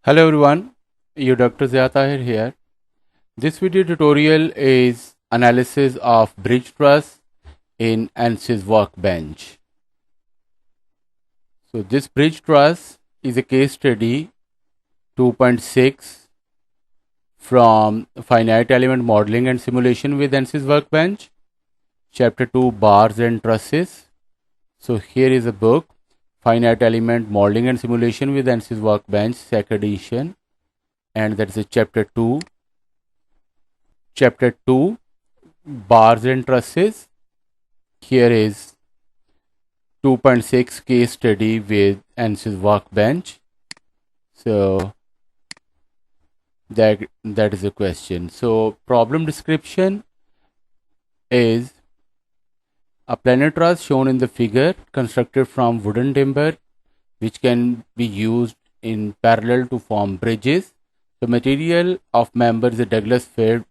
Hello everyone, your Dr. Zia Tahir here. This video tutorial is analysis of bridge truss in ANSYS Workbench. So this bridge truss is a case study 2.6 from Finite Element Modeling and Simulation with ANSYS Workbench, Chapter 2 Bars and Trusses. So here is a book, Finite Element Modeling and Simulation with ANSYS Workbench, second edition, and that is a chapter 2. Chapter 2 Bars and Trusses. Here is 2.6 case study with ANSYS Workbench. So that is a question. So problem description is a planar truss shown in the figure constructed from wooden timber which can be used in parallel to form bridges. The material of member is a Douglas fir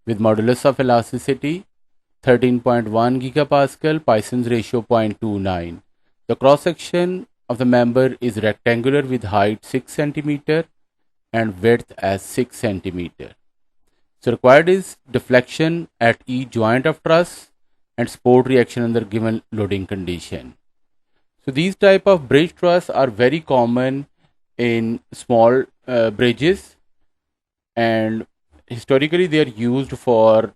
with modulus of elasticity 13.1 gigapascal, Poisson's ratio 0.29. The cross section of the member is rectangular with height 6 cm and width as 6 cm. So required is deflection at each joint of truss and support reaction under given loading condition. So these type of bridge truss are very common in small bridges, and historically they are used for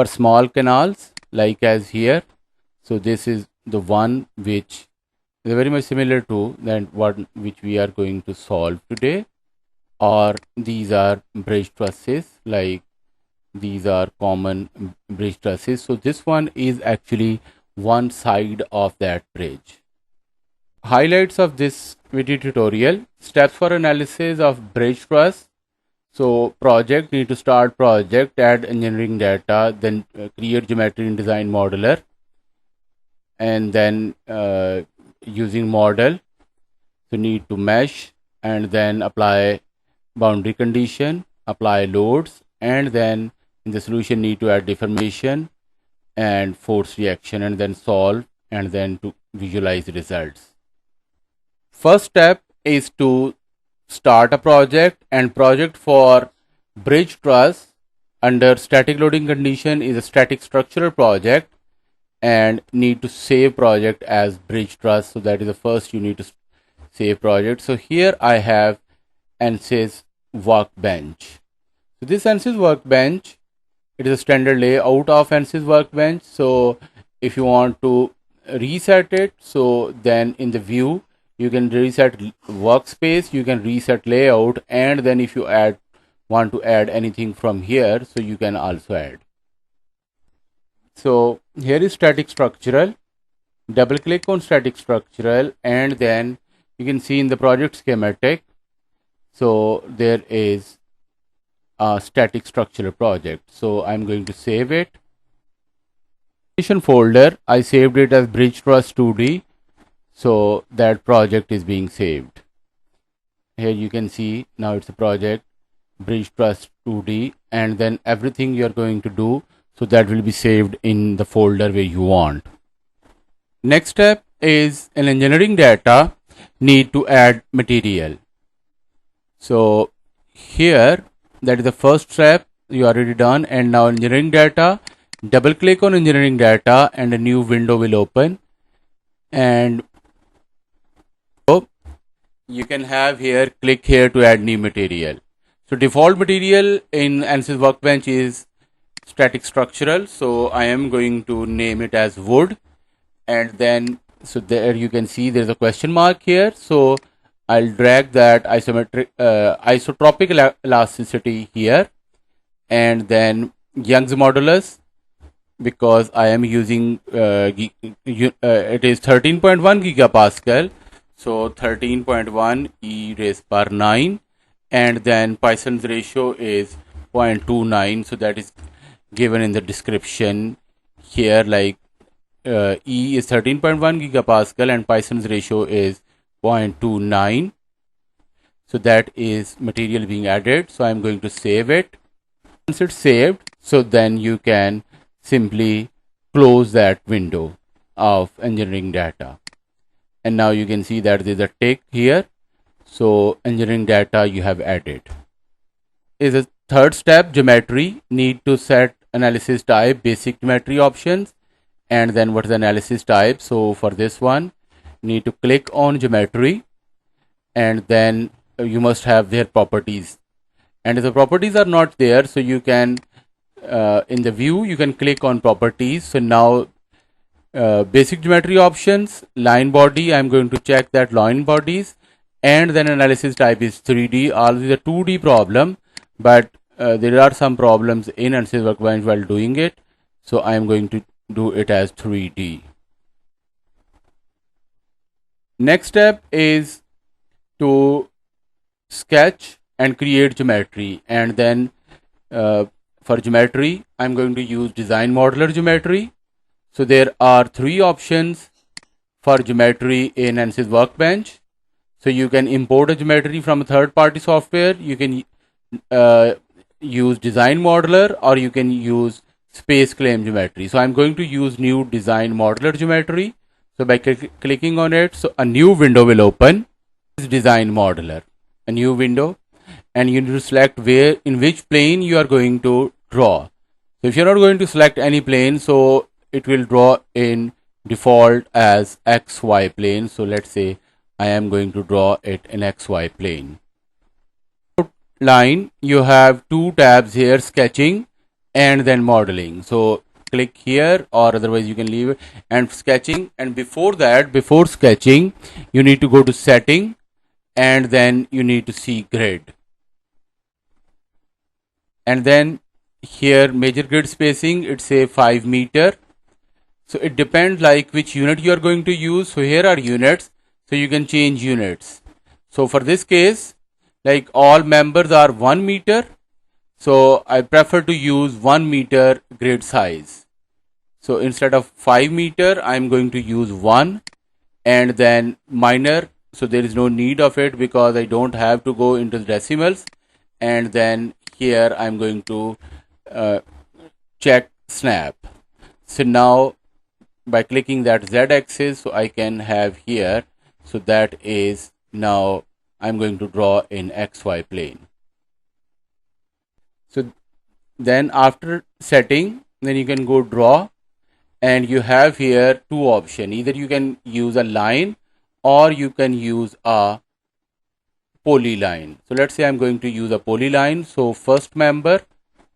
small canals like as here. So this is the one which is very much similar to that one which we are going to solve today, or these are bridge trusses, like these are common bridge trusses. So this one is actually one side of that bridge. Highlights of this video tutorial: steps for analysis of bridge truss. So project, need to start project, add engineering data, then create geometry in DesignModeler, and then using model, so need to mesh and then apply boundary condition, apply loads, and then in the solution need to add deformation and force reaction, and then solve, and then to visualize the results. First step is to start a project, and project for bridge truss under static loading condition is a static structural project, and need to save project as bridge truss. So that is the first you need to save project. So here I have ANSYS Workbench. So this ANSYS Workbench, it is a standard layout of ANSYS Workbench. So if you want to reset it, so then in the view you can reset workspace, you can reset layout, and then if you want to add anything from here, so you can also add. So here is static structural. Double click on static structural, and then you can see in the project schematic, so there is a static structural project. So I'm going to save it. Folder, I saved it as bridge truss 2D, so that project is being saved. Here you can see now it's a project bridge truss 2D, and then everything you're going to do, so that will be saved in the folder where you want. Next step is in engineering data, need to add material. So here, that is the first step you already done, and now engineering data, double click on engineering data and a new window will open, and so you can have here, click here to add new material. So default material in ANSYS Workbench is static structural, so I am going to name it as wood, and then so there you can see there's a question mark here, so I'll drag that isotropic elasticity here, and then Young's modulus, because I am using it is 13.1 gigapascal, so 13.1 e raised power 9, and then Poisson's ratio is 0.29, so that is given in the description here, like E is 13.1 gigapascal and Poisson's ratio is 0.29. So that is material being added. So I'm going to save it. Once it's saved, so then you can simply close that window of engineering data. and now you can see that there's a tick here. So engineering data you have added. Is a third step, geometry. Need to set analysis type, basic geometry options, and then what is the analysis type. So for this one, need to click on geometry, and then you must have their properties. And if the properties are not there, so you can in the view you can click on properties. So now basic geometry options, line body, I'm going to check that line bodies, and then analysis type is 3D. All these are 2D problem, but there are some problems in ANSYS Workbench while doing it, so I am going to do it as 3D. Next step is to sketch and create geometry, and then for geometry I'm going to use DesignModeler geometry. So there are 3 options for geometry in ANSYS Workbench. So you can import a geometry from a third-party software. You can use DesignModeler, or you can use space claim geometry. So I'm going to use new DesignModeler geometry. So by clicking on it, so a new window will open. This is DesignModeler, a new window, and you need to select where in which plane you are going to draw. So if you're not going to select any plane, so it will draw in default as XY plane. So let's say I am going to draw it in XY plane. Line, you have 2 tabs here, sketching and then modeling. So click here, or otherwise you can leave it, and sketching. And before that, before sketching, you need to go to setting, and then you need to see grid, and then here major grid spacing, it's say 5 meter. So it depends like which unit you are going to use. So here are units, so you can change units. So for this case, like all members are 1 meter, so I prefer to use 1 meter grid size. So instead of 5 meter, I'm going to use 1, and then minor, so there is no need of it because I don't have to go into the decimals. And then here I'm going to check snap. So now by clicking that Z axis, so I can have here, so that is now I'm going to draw in XY plane. So then after setting, then you can go draw, and you have here 2 options. Either you can use a line, or you can use a polyline. So let's say I'm going to use a polyline. So first member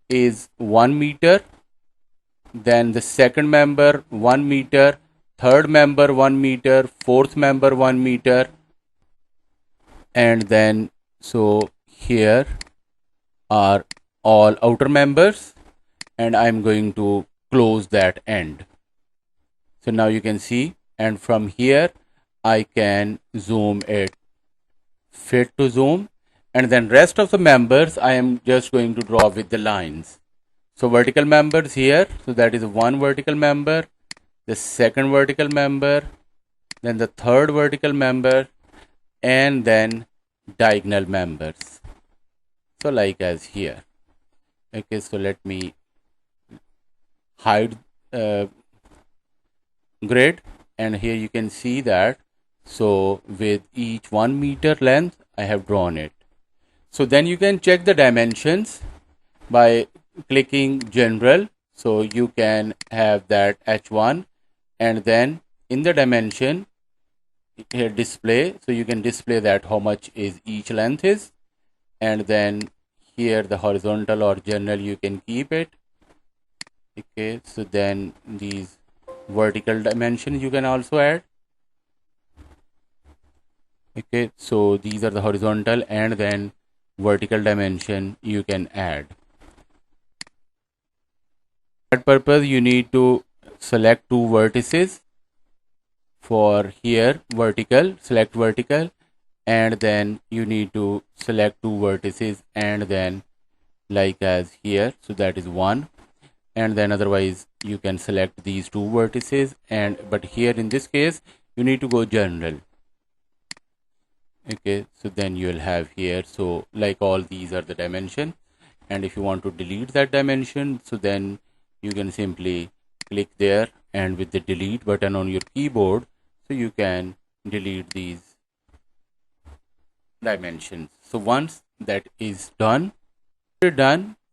is 1 meter, then the second member 1 meter, third member 1 meter, fourth member 1 meter, and then so here are all outer members, and I'm going to close that end. So now you can see, and from here I can zoom it, fit to zoom, and then rest of the members I am just going to draw with the lines. So vertical members here, so that is 1 vertical member, the second vertical member, then the third vertical member, and then diagonal members. So like as here. Okay, so let me hide grid, and here you can see that, so with each 1 meter length I have drawn it. So then you can check the dimensions by clicking general. So you can have that H1, and then in the dimension here display, so you can display that how much is each length is, and then here the horizontal or general you can keep it. Okay, so then these vertical dimensions you can also add. Okay, so these are the horizontal, and then vertical dimension you can add. For that purpose you need to select 2 vertices. For here vertical, select vertical, and then you need to select 2 vertices, and then like as here, so that is 1, and then otherwise you can select these 2 vertices, and but here in this case you need to go general. Okay, so then you will have here, so like all these are the dimension, and if you want to delete that dimension, so then you can simply click there, and with the delete button on your keyboard, so you can delete these dimensions. So once that is done,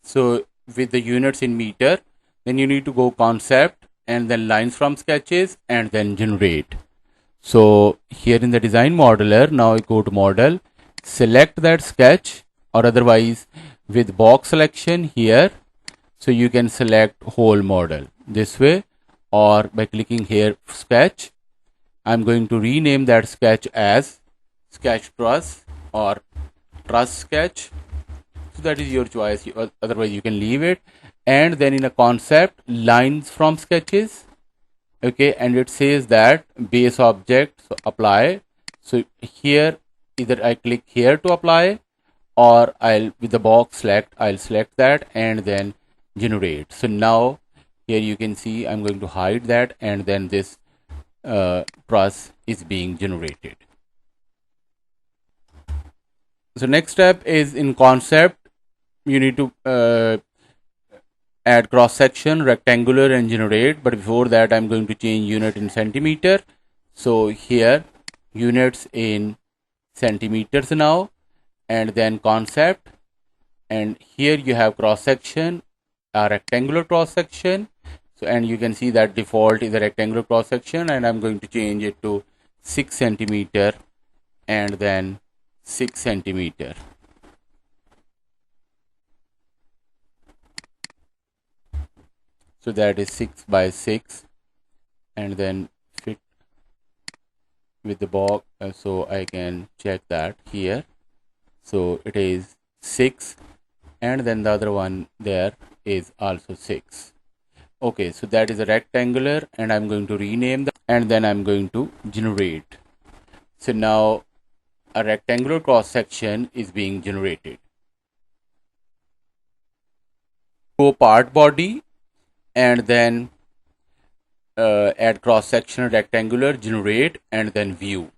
so with the units in meter, then you need to go concept and then lines from sketches and then generate. So here in the design modeler, now I go to model, select that sketch, or otherwise with box selection here, so you can select whole model this way, or by clicking here sketch, I'm going to rename that sketch as sketch truss or truss sketch. So that is your choice, otherwise you can leave it. And then in a concept, lines from sketches, okay, and it says that base object, so apply. So here either I click here to apply, or I'll with the box select, I'll select that and then generate. So now here you can see I'm going to hide that, and then this truss is being generated. So next step is in concept, you need to add cross section, rectangular, and generate. But before that, I'm going to change unit in centimeter. So here units in centimeters now, and then concept, and here you have cross section, a rectangular cross section. So and you can see that default is a rectangular cross section, and I'm going to change it to 6 centimeter and then 6 centimeter. So that is 6 by 6, and then fit with the box, so I can check that here. So it is 6, and then the other one there is also 6. Okay, so that is a rectangular, and I'm going to rename that, and then I'm going to generate. So now a rectangular cross section is being generated. Go part body, and then add cross section, rectangular, generate, and then view.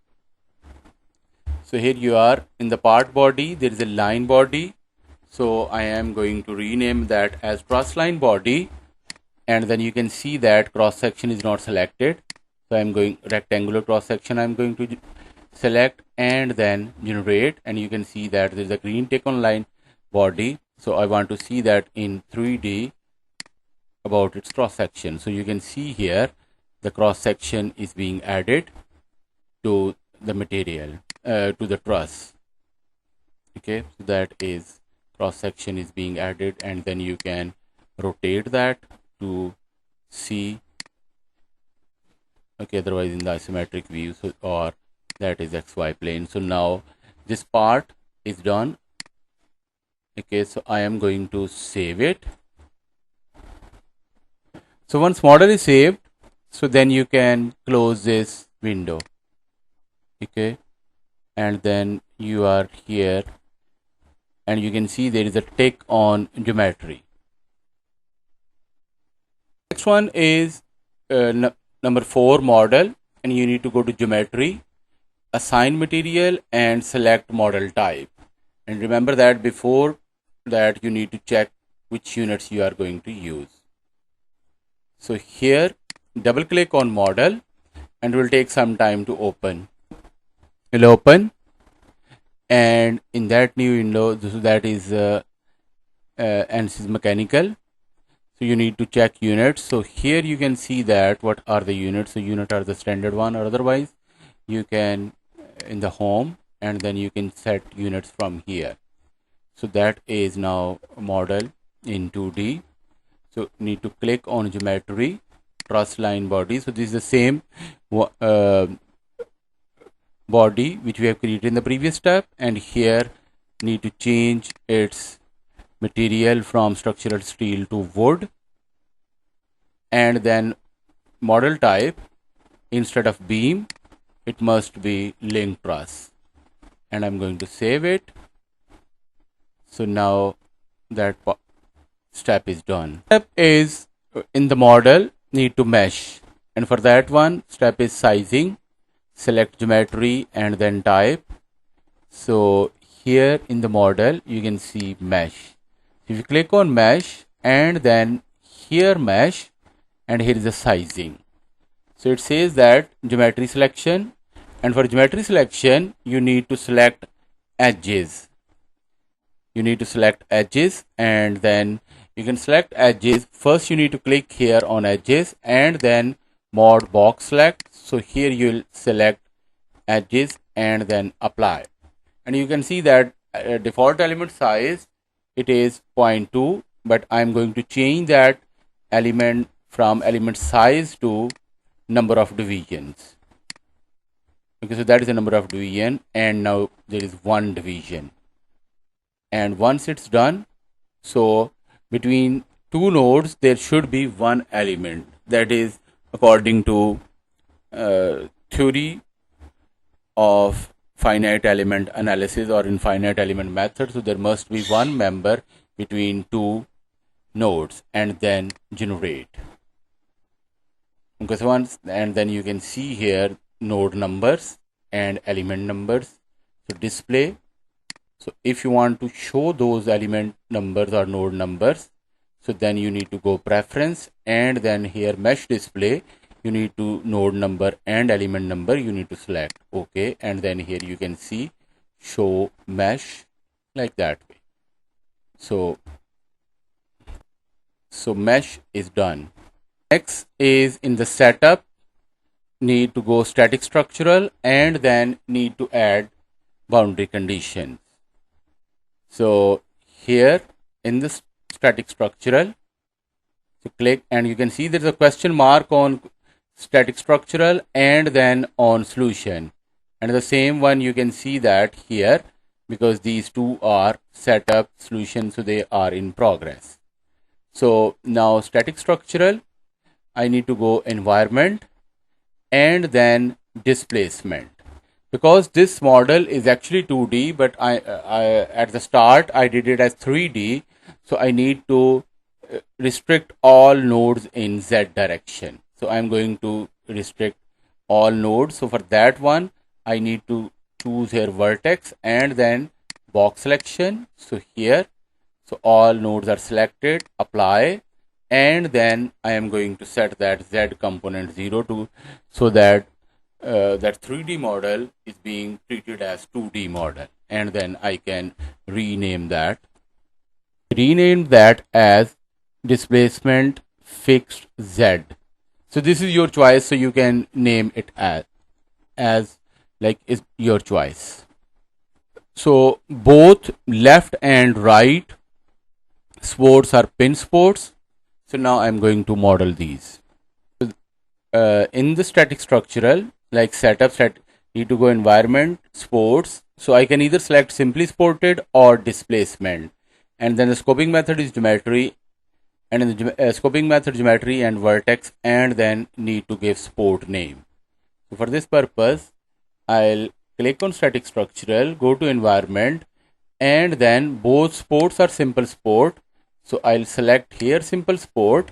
So here you are in the part body, there is a line body, so I am going to rename that as truss line body, and then you can see that cross section is not selected. So I'm going rectangular cross section, I'm going to select and then generate, and you can see that there is a green tick on line body. So I want to see that in 3D about its cross section. So you can see here the cross section is being added to the material, to the truss. Okay, so that is cross section is being added, and then you can rotate that to see. Okay, otherwise in the isometric view, so or that is XY plane. So now this part is done. Okay, so I am going to save it. So once model is saved, so then you can close this window. Okay, and then you are here, and you can see there is a tick on geometry. Next one is number 4, model, and you need to go to geometry, assign material, and select model type. And remember that before that you need to check which units you are going to use. So here double click on model, and it will take some time to open. It will open, and in that new window, that is ANSYS mechanical. So you need to check units. So here you can see that what are the units. So unit are the standard one, or otherwise you can in the home, and then you can set units from here. So that is now model in 2D. So need to click on geometry, truss line body. So this is the same body which we have created in the previous step, and here need to change its material from structural steel to wood, and then model type, instead of beam it must be link truss, and I'm going to save it. So now that step is done. Step is in the model need to mesh, and for that one step is sizing. Select geometry and then type. So here in the model you can see mesh. If you click on mesh and then here mesh, and here is the sizing. So it says that geometry selection, And for geometry selection, you need to select edges. You need to select edges, and then you can select edges. First, you need to click here on edges and then mod box select. So here you'll select edges and then apply. And you can see that default element size, it is 0.2, but I'm going to change that element from element size to number of divisions. Okay, so that is the number of division, and now there is one division. And once it's done, so between two nodes there should be one element. That is according to theory of finite element analysis or infinite element method. So there must be one member between two nodes and then generate. Okay, so once, and then you can see here node numbers and element numbers. So display. So if you want to show those element numbers or node numbers, so then you need to go preference, and then here mesh display, you need to node number and element number, you need to select. Okay, and then here you can see show mesh like that way. So mesh is done. Next is in the setup, need to go static structural and then need to add boundary conditions. So here in the static structural, so click and you can see there's a question mark on static structural and then on solution, and the same one you can see that here because these two are setup solution, so they are in progress. So now static structural, I need to go environment and then displacement, because this model is actually 2D, but I at the start I did it as 3D, so I need to restrict all nodes in Z direction. So I'm going to restrict all nodes. So for that one, I need to choose here vertex and then box selection. So here, so all nodes are selected, apply, and then I am going to set that Z component 0 to, so that that 3D model is being treated as 2D model, and then I can rename that. Rename that as displacement fixed Z. So this is your choice, so you can name it as like is your choice. So both left and right sports are pin sports. So now I'm going to model these. In the static structural, like setup, need to go environment, sports. So I can either select simply sported or displacement. And then the scoping method is geometry, and in the scoping method geometry and vertex, and then need to give sport name. So for this purpose, I'll click on static structural, go to environment, and then both sports are simple sport. So I'll select here simple sport,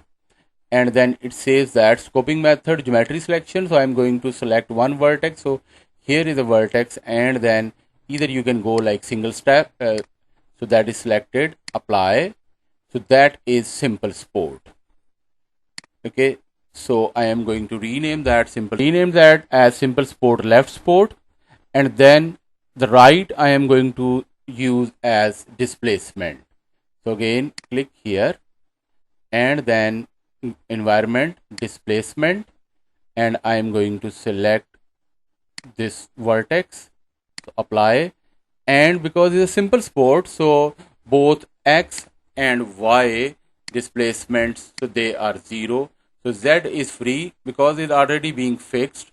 and then it says that scoping method geometry selection. So I'm going to select one vertex. So here is a vertex, and then either you can go like single step. So that is selected, apply. So that is simple sport. Okay, so I am going to rename that as simple sport left sport, and then the right I am going to use as displacement. So again, click here and then environment, displacement, and I am going to select this vertex, so apply. And because it's a simple sport, so both X and Y displacements, so they are 0. So Z is free because it's already being fixed.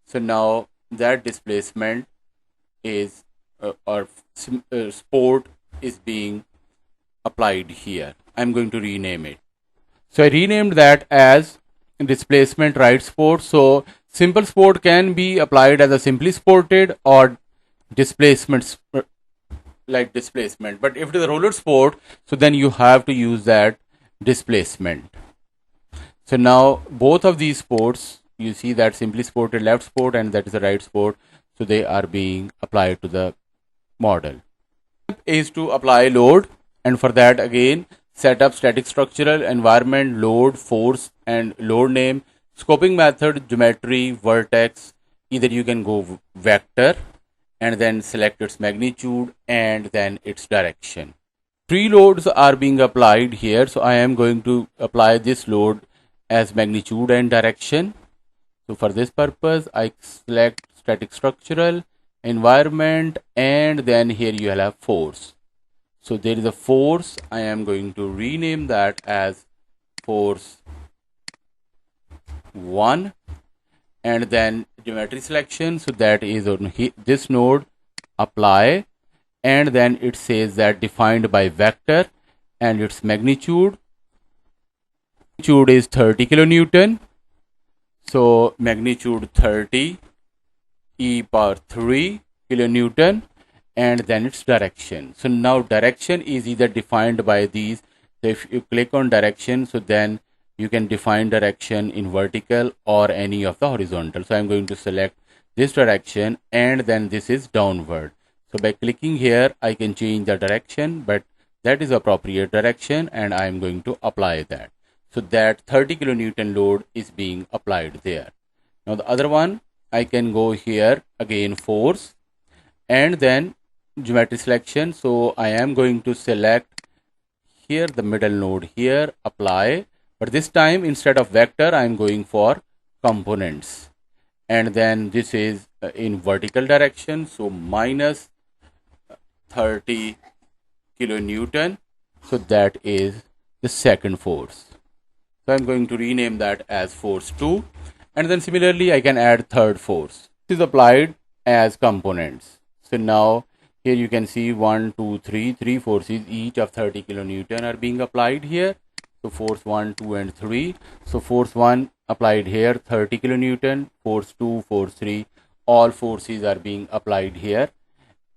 So now that displacement is sport is being applied here. I'm going to rename it. So I renamed that as displacement right sport. So simple sport can be applied as a simply sported or displacement like displacement, but if it is a roller sport, so then you have to use that displacement. So now both of these sports, you see that simply sported left sport and that is the right sport, so they are being applied to the model. Is to apply load, and for that again set up static structural, environment, load, force, and load name, scoping method, geometry, vertex, either you can go vector and then select its magnitude and then its direction. Three loads are being applied here, so I am going to apply this load as magnitude and direction. So for this purpose, I select static structural, environment, and then here you will have force. So there is a force. I am going to rename that as force 1, and then geometry selection. So that is on this node, apply, and then it says that defined by vector and its magnitude. Magnitude is 30 kilonewton. So magnitude 30 e power 3 kilonewton, and then its direction. So now direction is either defined by these. So if you click on direction, so then you can define direction in vertical or any of the horizontal. So I'm going to select this direction, and then this is downward. So by clicking here, I can change the direction, but that is appropriate direction, and I'm going to apply that. So that 30 kilonewton load is being applied there. Now the other one, I can go here again, force, and then geometry selection. So I am going to select here the middle node here, apply, but this time instead of vector, I am going for components. And then this is in vertical direction, so minus 30 kilonewton. So that is the second force. So I'm going to rename that as force 2, and then similarly I can add third force. This is applied as components. So now here you can see 1, 2, 3, 3 forces each of 30 kilonewton are being applied here. So force 1, 2, and 3. So force 1 applied here 30 kilonewton, force 2, force 3, all forces are being applied here,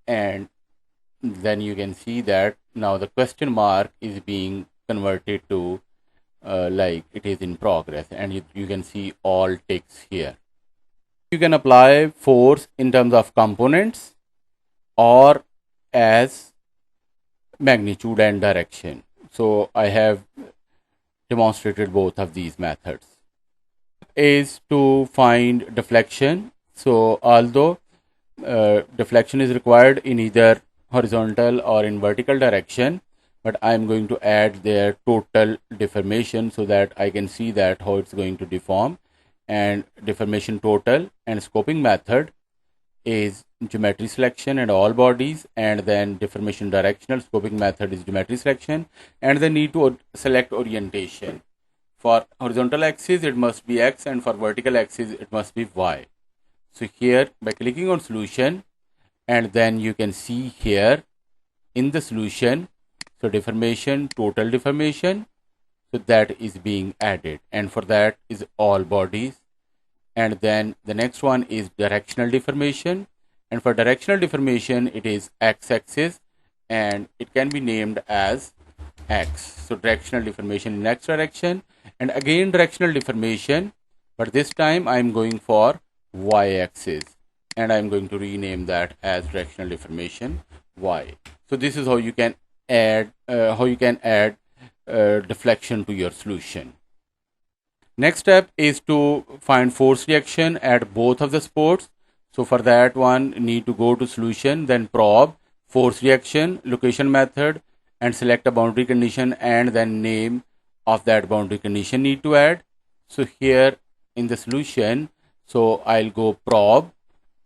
and then you can see that now the question mark is being converted to like it is in progress, and you can see all ticks here. You can apply force in terms of components or as magnitude and direction. So I have demonstrated both of these methods. Is to find deflection. So although deflection is required in either horizontal or in vertical direction, but I'm going to add their total deformation so that I can see that how it's going to deform. And deformation total and scoping method is geometry selection and all bodies, and then deformation directional scoping method is geometry selection, and the need to select orientation. For horizontal axis it must be X, and for vertical axis it must be Y. So here by clicking on solution, and then you can see here in the solution, so deformation, total deformation, so that is being added, and for that is all bodies. And then the next one is directional deformation, and for directional deformation it is x-axis, and it can be named as X. So directional deformation in X direction, and again directional deformation, but this time I am going for Y-axis, and I am going to rename that as directional deformation Y. So this is how you can add deflection to your solution. Next step is to find force reaction at both of the supports. So for that one, need to go to solution, then probe, force reaction, location method, and select a boundary condition, and then name of that boundary condition need to add. So here in the solution, so I'll go probe,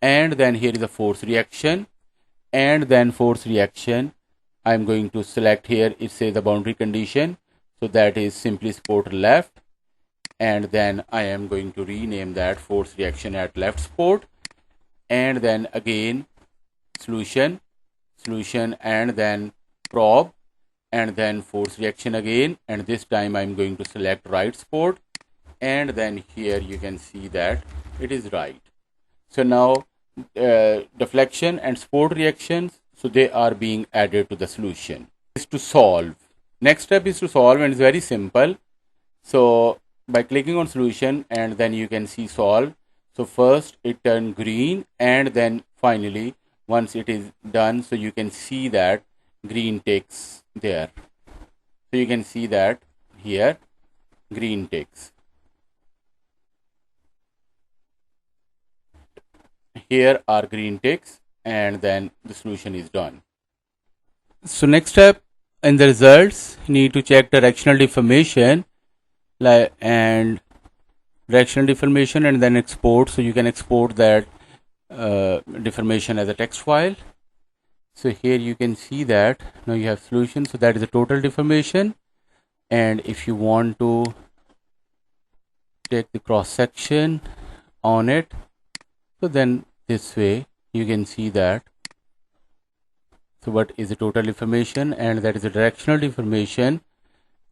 and then here is a force reaction, and then force reaction I'm going to select here, it says the boundary condition, so that is simply support left, and then I am going to rename that force reaction at left support, and then again solution, and then probe, and then force reaction again, and this time I'm going to select right support, and then here you can see that it is right. So now deflection and support reactions, so they are being added to the solution. Is to solve. Next step is to solve, and it's very simple. So by clicking on solution, and then you can see solve. So first it turned green, and then finally once it is done, so you can see that green ticks there. So you can see that here green ticks. here are green ticks, and then the solution is done. So next step in the results, you need to check directional deformation and then export. So you can export that deformation as a text file. So here you can see that now you have solution. So that is the total deformation, and if you want to take the cross section on it, so then this way you can see that. So what is the total deformation, and that is the directional deformation,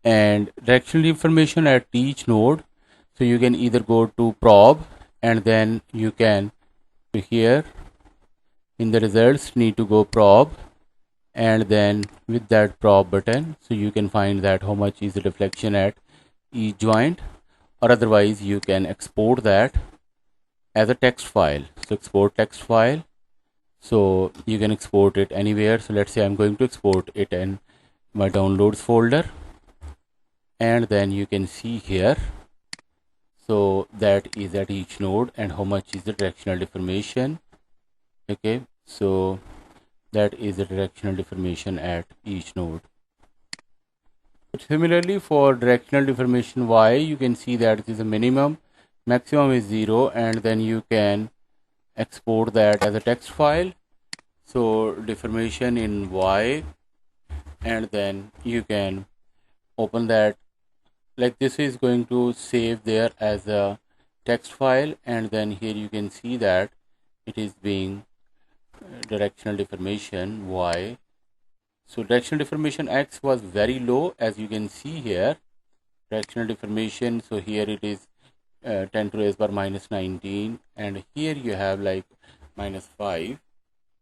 and directional deformation at each node. So you can either go to probe, and then you can here in the results need to go probe, and then with that probe button, so you can find that how much is the deflection at each joint, or otherwise you can export that as a text file. So export text file, so you can export it anywhere. So let's say I'm going to export it in my downloads folder, and then you can see here, so that is at each node and how much is the directional deformation. Okay, so that is the directional deformation at each node. Similarly, for directional deformation y, you can see that it is a minimum, maximum is 0, and then you can export that as a text file. So deformation in y, and then you can open that, like this is going to save there as a text file, and then here you can see that it is being directional deformation y. So directional deformation x was very low, as you can see here, directional deformation. So here it is 10 to the raised power minus 19, and here you have like minus 5.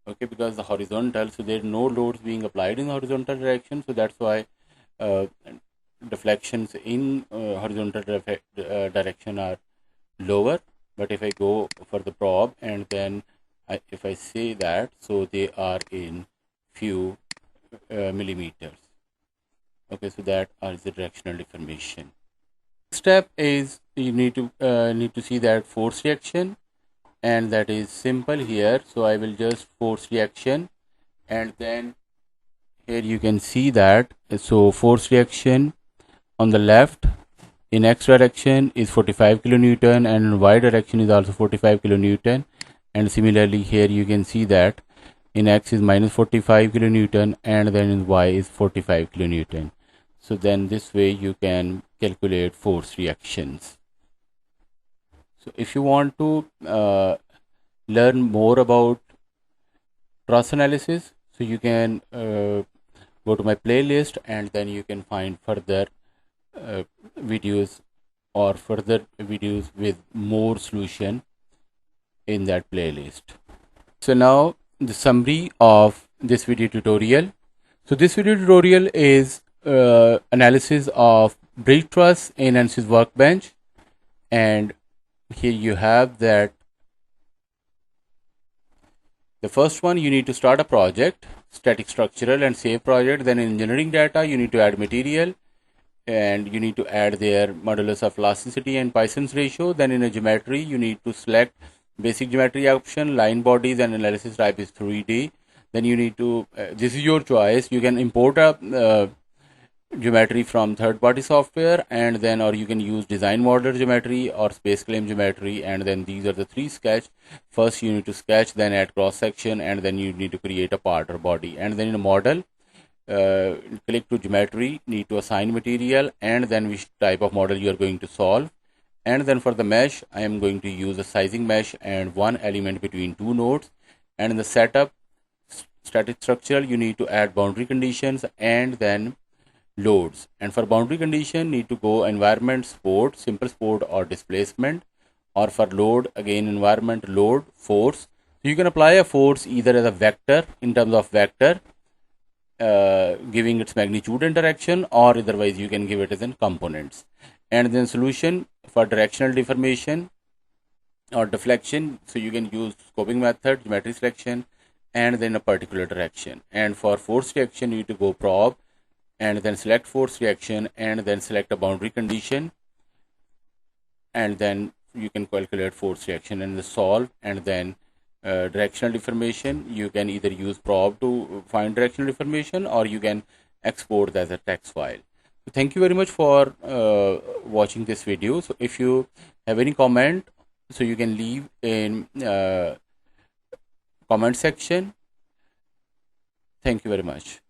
Okay, because the horizontal, so there are no loads being applied in the horizontal direction, so that's why deflections in horizontal direction are lower. But if I go for the probe, and then if I say that, so they are in few millimeters. Okay, so that is the directional deformation. Step is you need to see that force reaction, and that is simple here. So I will just force reaction, and then here you can see that, so force reaction on the left in x direction is 45 kilonewton, and in y direction is also 45 kilonewton, and similarly here you can see that in x is minus 45 kilonewton, and then in y is 45 kilonewton. So then this way you can calculate force reactions. So if you want to learn more about Truss analysis, so you can go to my playlist, and then you can find further videos or further videos with more solution in that playlist. So now the summary of this video tutorial. So this video tutorial is analysis of bridge truss in ANSYS Workbench, and here you have that the first one, you need to start a project, static structural, and save project. Then in engineering data, you need to add material, and you need to add their modulus of elasticity and Poisson's ratio. Then in a geometry, you need to select basic geometry option, line bodies, and analysis type is 3D. Then you need to, this is your choice, you can import a geometry from third-party software, and then or you can use DesignModeler geometry or space claim geometry, and then these are the three sketch. First you need to sketch, then add cross section, and then you need to create a part or body. And then in a model, click to geometry, need to assign material, and then which type of model you are going to solve. And then for the mesh, I am going to use a sizing mesh and one element between two nodes. And in the setup, static structural, you need to add boundary conditions and then loads. And for boundary condition, need to go environment, support, simple support or displacement. Or for load, again environment, load, force. So you can apply a force either as a vector, in terms of vector, giving its magnitude and direction, or otherwise you can give it as in components. And then solution for directional deformation or deflection, so you can use scoping method, geometry selection, and then a particular direction. And for force reaction, you need to go probe, and then select force reaction, and then select a boundary condition, and then you can calculate force reaction and the solve, and then directional information, you can either use prob to find directional information, or you can export as a text file. So thank you very much for watching this video. So if you have any comment, so you can leave in comment section. Thank you very much.